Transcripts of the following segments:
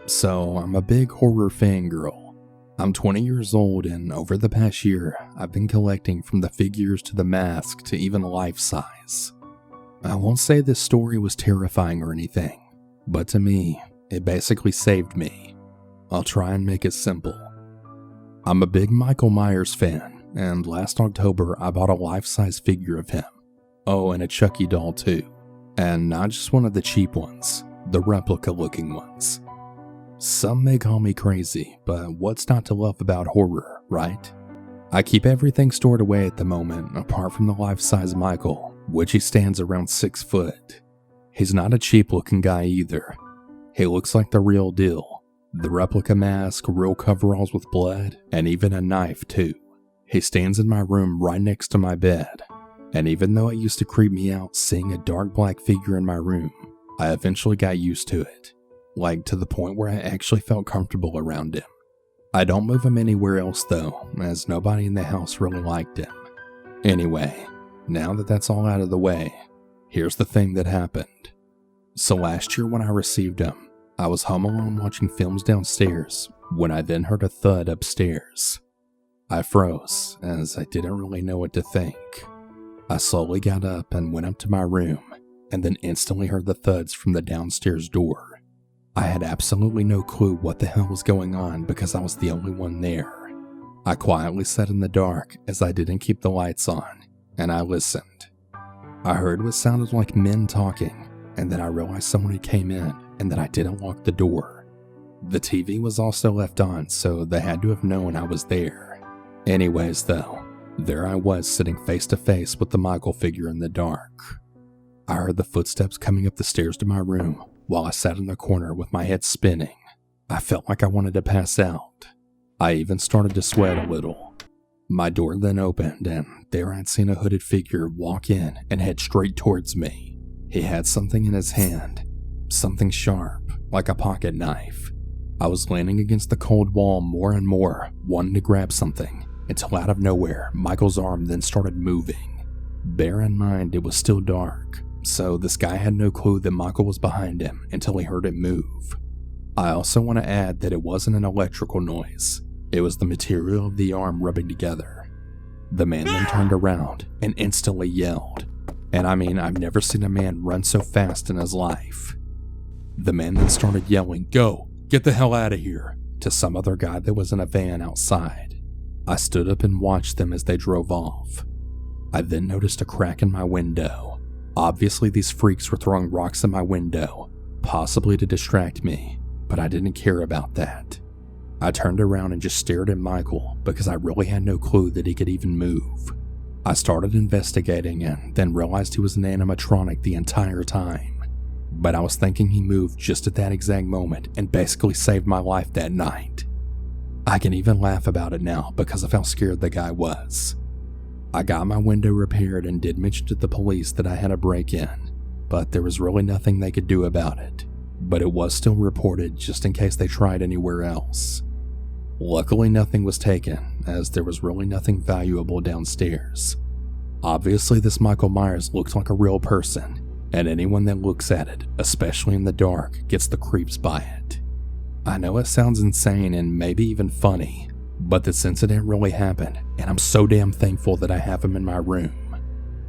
So, I'm a big horror fangirl. I'm 20 years old, and over the past year, I've been collecting from the figures to the mask to even life size. I won't say this story was terrifying or anything, but to me, it basically saved me. I'll try and make it simple. I'm a big Michael Myers fan, and last October I bought a life-size figure of him. Oh, and a Chucky doll too. And not just one of the cheap ones, the replica-looking ones. Some may call me crazy, but what's not to love about horror, right? I keep everything stored away at the moment, apart from the life-size Michael, which he stands around 6 foot. He's not a cheap-looking guy either. He looks like the real deal. The replica mask, real coveralls with blood, and even a knife too. He stands in my room right next to my bed, and even though it used to creep me out seeing a dark black figure in my room, I eventually got used to it. Like to the point where I actually felt comfortable around him. I don't move him anywhere else though, as nobody in the house really liked him. Anyway, now that that's all out of the way, here's the thing that happened. So last year when I received him, I was home alone watching films downstairs when I then heard a thud upstairs. I froze, as I didn't really know what to think. I slowly got up and went up to my room, and then instantly heard the thuds from the downstairs door. I had absolutely no clue what the hell was going on because I was the only one there. I quietly sat in the dark as I didn't keep the lights on, and I listened. I heard what sounded like men talking, and then I realized someone had came in and that I didn't lock the door. The TV was also left on, so they had to have known I was there. Anyways though, there I was sitting face to face with the Michael figure in the dark. I heard the footsteps coming up the stairs to my room, while I sat in the corner with my head spinning. I felt like I wanted to pass out. I even started to sweat a little. My door then opened, and there I'd seen a hooded figure walk in and head straight towards me. He had something in his hand, something sharp, like a pocket knife. I was leaning against the cold wall more and more, wanting to grab something, until out of nowhere, Michael's arm then started moving. Bear in mind it was still dark, so this guy had no clue that Michael was behind him until he heard it move. I also want to add that it wasn't an electrical noise. It was the material of the arm rubbing together. The man then turned around and instantly yelled. And I mean, I've never seen a man run so fast in his life. The man then started yelling, "Go! Get the hell out of here!" to some other guy that was in a van outside. I stood up and watched them as they drove off. I then noticed a crack in my window. Obviously, these freaks were throwing rocks at my window, possibly to distract me, but I didn't care about that. I turned around and just stared at Michael because I really had no clue that he could even move. I started investigating and then realized he was an animatronic the entire time, but I was thinking he moved just at that exact moment and basically saved my life that night. I can even laugh about it now because of how scared the guy was. I got my window repaired and did mention to the police that I had a break-in, but there was really nothing they could do about it. But it was still reported just in case they tried anywhere else. Luckily nothing was taken, as there was really nothing valuable downstairs. Obviously this Michael Myers looked like a real person, and anyone that looks at it, especially in the dark, gets the creeps by it. I know it sounds insane and maybe even funny, but this incident really happened, and I'm so damn thankful that I have him in my room.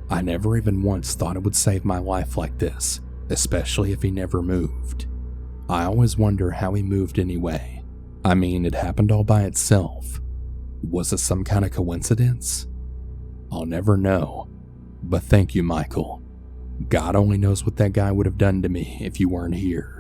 I never even once thought it would save my life like this, especially if he never moved. I always wonder how he moved anyway. I mean, it happened all by itself. Was it some kind of coincidence? I'll never know. But thank you, Michael. God only knows what that guy would have done to me if you weren't here.